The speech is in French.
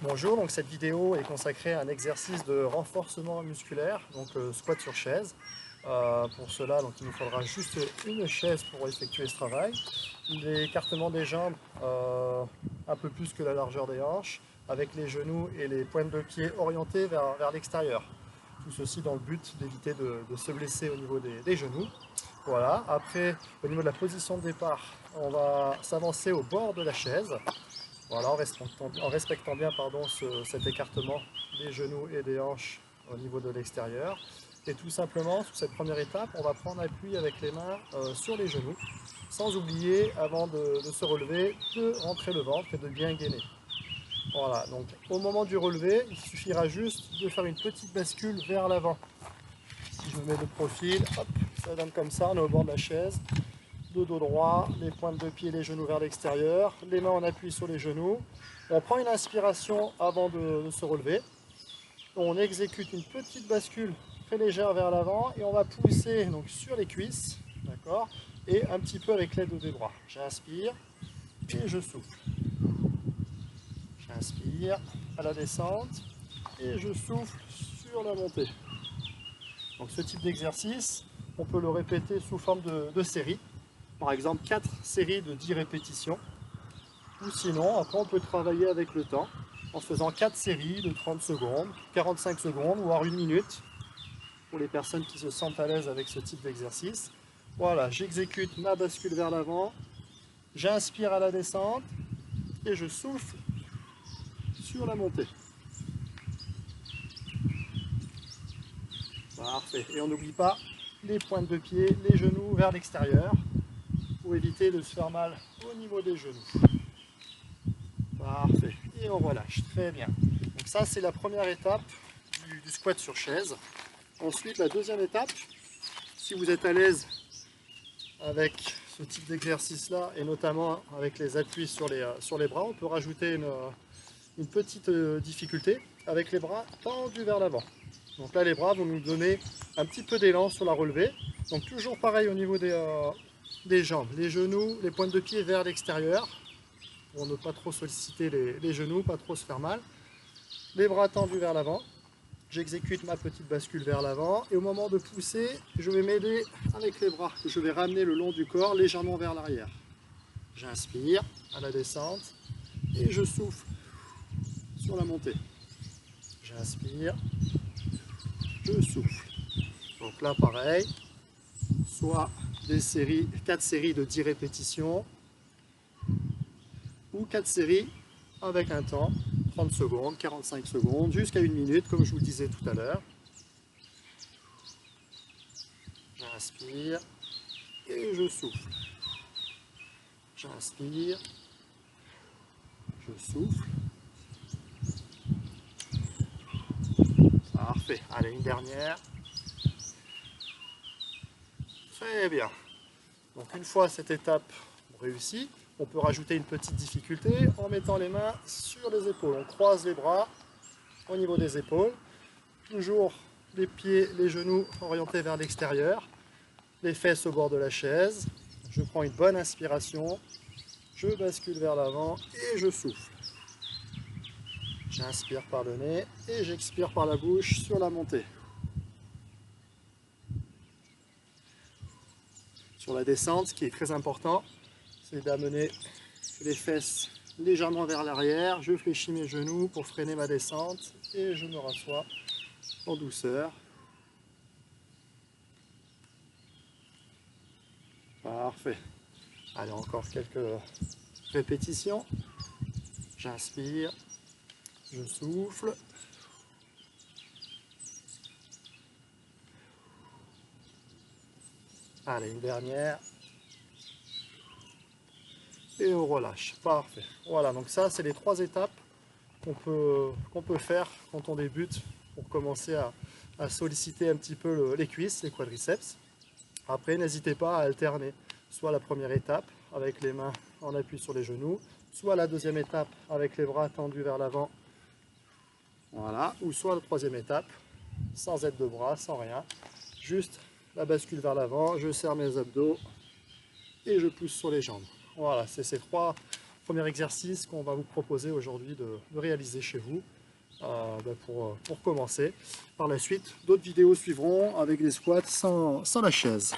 Bonjour, donc cette vidéo est consacrée à un exercice de renforcement musculaire, donc squat sur chaise. Pour cela, donc, il nous faudra juste une chaise pour effectuer ce travail. L'écartement des jambes un peu plus que la largeur des hanches, avec les genoux et les pointes de pied orientées vers l'extérieur. Tout ceci dans le but d'éviter de se blesser au niveau des genoux. Voilà, après, au niveau de la position de départ, on va s'avancer au bord de la chaise. Voilà, en respectant bien cet écartement des genoux et des hanches au niveau de l'extérieur. Et tout simplement, sur cette première étape, on va prendre appui avec les mains sur les genoux, sans oublier, avant de se relever, de rentrer le ventre et de bien gainer. Voilà, donc au moment du relevé, il suffira juste de faire une petite bascule vers l'avant. Si je me mets de profil, hop, ça donne comme ça, on est au bord de la chaise. De dos droit, les pointes de pied et les genoux vers l'extérieur, les mains en appui sur les genoux. On prend une inspiration avant de se relever. On exécute une petite bascule très légère vers l'avant et on va pousser donc sur les cuisses, d'accord, et un petit peu avec l'aide des bras. J'inspire et je souffle. J'inspire à la descente et je souffle sur la montée. Donc ce type d'exercice, on peut le répéter sous forme de série. Par exemple 4 séries de 10 répétitions. Ou sinon, après on peut travailler avec le temps en faisant 4 séries de 30 secondes, 45 secondes, voire 1 minute pour les personnes qui se sentent à l'aise avec ce type d'exercice. Voilà, j'exécute ma bascule vers l'avant, j'inspire à la descente et je souffle sur la montée. Parfait. Et on n'oublie pas les pointes de pied, les genoux vers l'extérieur pour éviter de se faire mal au niveau des genoux. Parfait. Et on relâche. Très bien. Donc ça, c'est la première étape du squat sur chaise. Ensuite, la deuxième étape, si vous êtes à l'aise avec ce type d'exercice-là, et notamment avec les appuis sur les bras, on peut rajouter une petite difficulté avec les bras tendus vers l'avant. Donc là, les bras vont nous donner un petit peu d'élan sur la relevée. Donc toujours pareil au niveau des jambes, les genoux, les pointes de pied vers l'extérieur, pour ne pas trop solliciter les genoux, pas trop se faire mal. Les bras tendus vers l'avant. J'exécute ma petite bascule vers l'avant et au moment de pousser, je vais m'aider avec les bras que je vais ramener le long du corps légèrement vers l'arrière. J'inspire à la descente et je souffle sur la montée. J'inspire, je souffle. Donc là pareil, soit 4 séries de 10 répétitions ou 4 séries avec un temps, 30 secondes, 45 secondes, jusqu'à 1 minute comme je vous le disais tout à l'heure. J'inspire et je souffle. J'inspire, je souffle. Parfait. Allez, une dernière. Très bien. Donc une fois cette étape réussie, on peut rajouter une petite difficulté en mettant les mains sur les épaules. On croise les bras au niveau des épaules. Toujours les pieds, les genoux orientés vers l'extérieur. Les fesses au bord de la chaise. Je prends une bonne inspiration. Je bascule vers l'avant et je souffle. J'inspire par le nez et j'expire par la bouche sur la montée. Sur la descente, ce qui est très important, c'est d'amener les fesses légèrement vers l'arrière. Je fléchis mes genoux pour freiner ma descente et je me rassois en douceur. Parfait. Allez, encore quelques répétitions. J'inspire, je souffle. Allez, une dernière. Et on relâche. Parfait. Voilà, donc ça, c'est les 3 étapes qu'on peut faire quand on débute pour commencer à solliciter un petit peu les cuisses, les quadriceps. Après, n'hésitez pas à alterner soit la première étape avec les mains en appui sur les genoux, soit la deuxième étape avec les bras tendus vers l'avant, voilà, ou soit la troisième étape sans aide de bras, sans rien, juste la bascule vers l'avant, je serre mes abdos et je pousse sur les jambes. Voilà, c'est ces premier exercice qu'on va vous proposer aujourd'hui de réaliser chez vous pour commencer. Par la suite, d'autres vidéos suivront avec des squats sans la chaise.